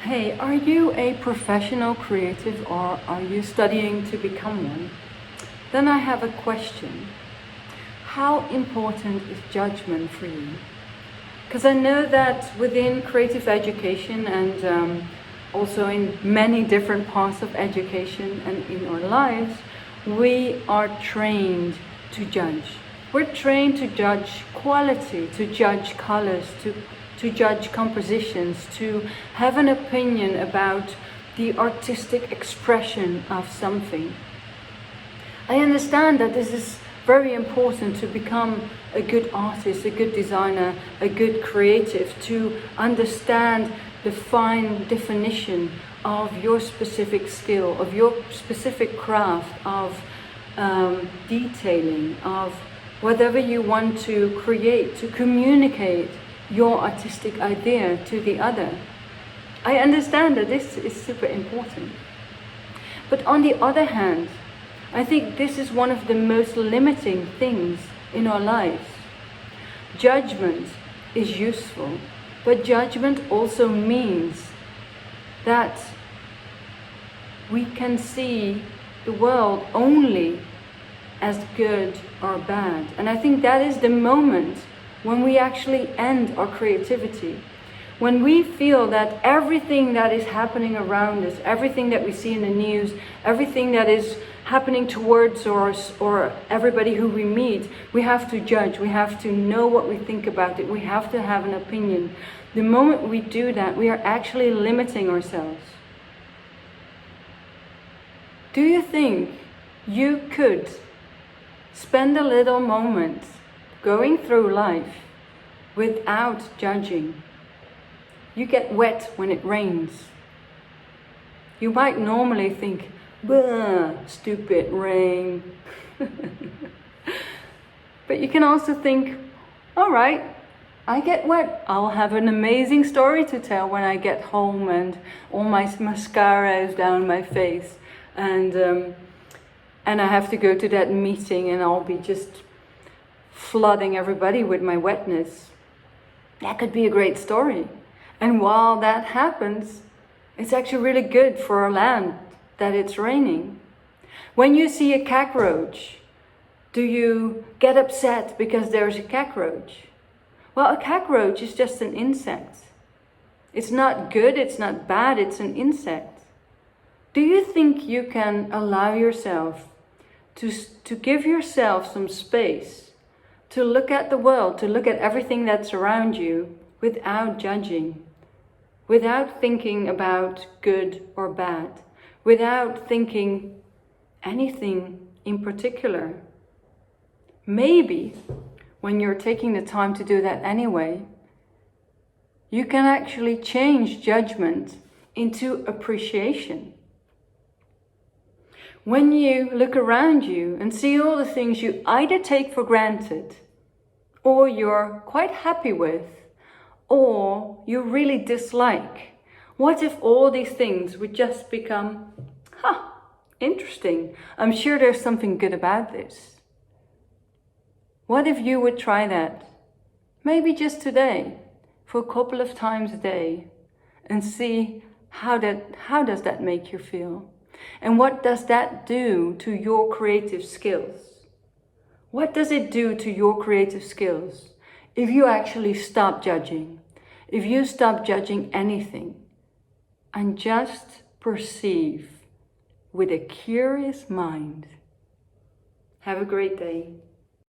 Hey, are you a professional creative or are you studying to become one? Then I have a question. How important is judgment for you? Because I know that within creative education and also in many different parts of education and in our lives, we are trained to judge. We're trained to judge quality, to judge colors, to judge compositions, to have an opinion about the artistic expression of something. I understand that this is very important to become a good artist, a good designer, a good creative, to understand the fine definition of your specific skill, of your specific craft, of detailing, of whatever you want to create, to communicate your artistic idea to the other. I understand that this is super important. But on the other hand, I think this is one of the most limiting things in our lives. Judgment is useful, but judgment also means that we can see the world only as good or bad. And I think that is the moment when we actually end our creativity. When we feel that everything that is happening around us, everything that we see in the news, everything that is happening towards us or everybody who we meet, we have to judge, we have to know what we think about it, we have to have an opinion. The moment we do that, we are actually limiting ourselves. Do you think you could spend a little moment going through life without judging? You get wet when it rains. You might normally think, stupid rain. But you can also think, all right, I get wet. I'll have an amazing story to tell when I get home and all my mascara is down my face. And I have to go to that meeting and I'll be just flooding everybody with my wetness. That could be a great story. And while that happens, it's actually really good for our land that it's raining. When you see a cockroach, do you get upset because there's a cockroach? Well, a cockroach is just an insect. It's not good, it's not bad, it's an insect. Do you think you can allow yourself to give yourself some space to look at the world, to look at everything that's around you without judging, without thinking about good or bad, without thinking anything in particular? Maybe when you're taking the time to do that anyway, you can actually change judgment into appreciation. When you look around you and see all the things you either take for granted, or you're quite happy with, or you really dislike, what if all these things would just become, interesting. I'm sure there's something good about this. What if you would try that? Maybe just today, for a couple of times a day, and see how does that make you feel? And what does that do to your creative skills? What does it do to your creative skills if you actually stop judging? If you stop judging anything and just perceive with a curious mind? Have a great day.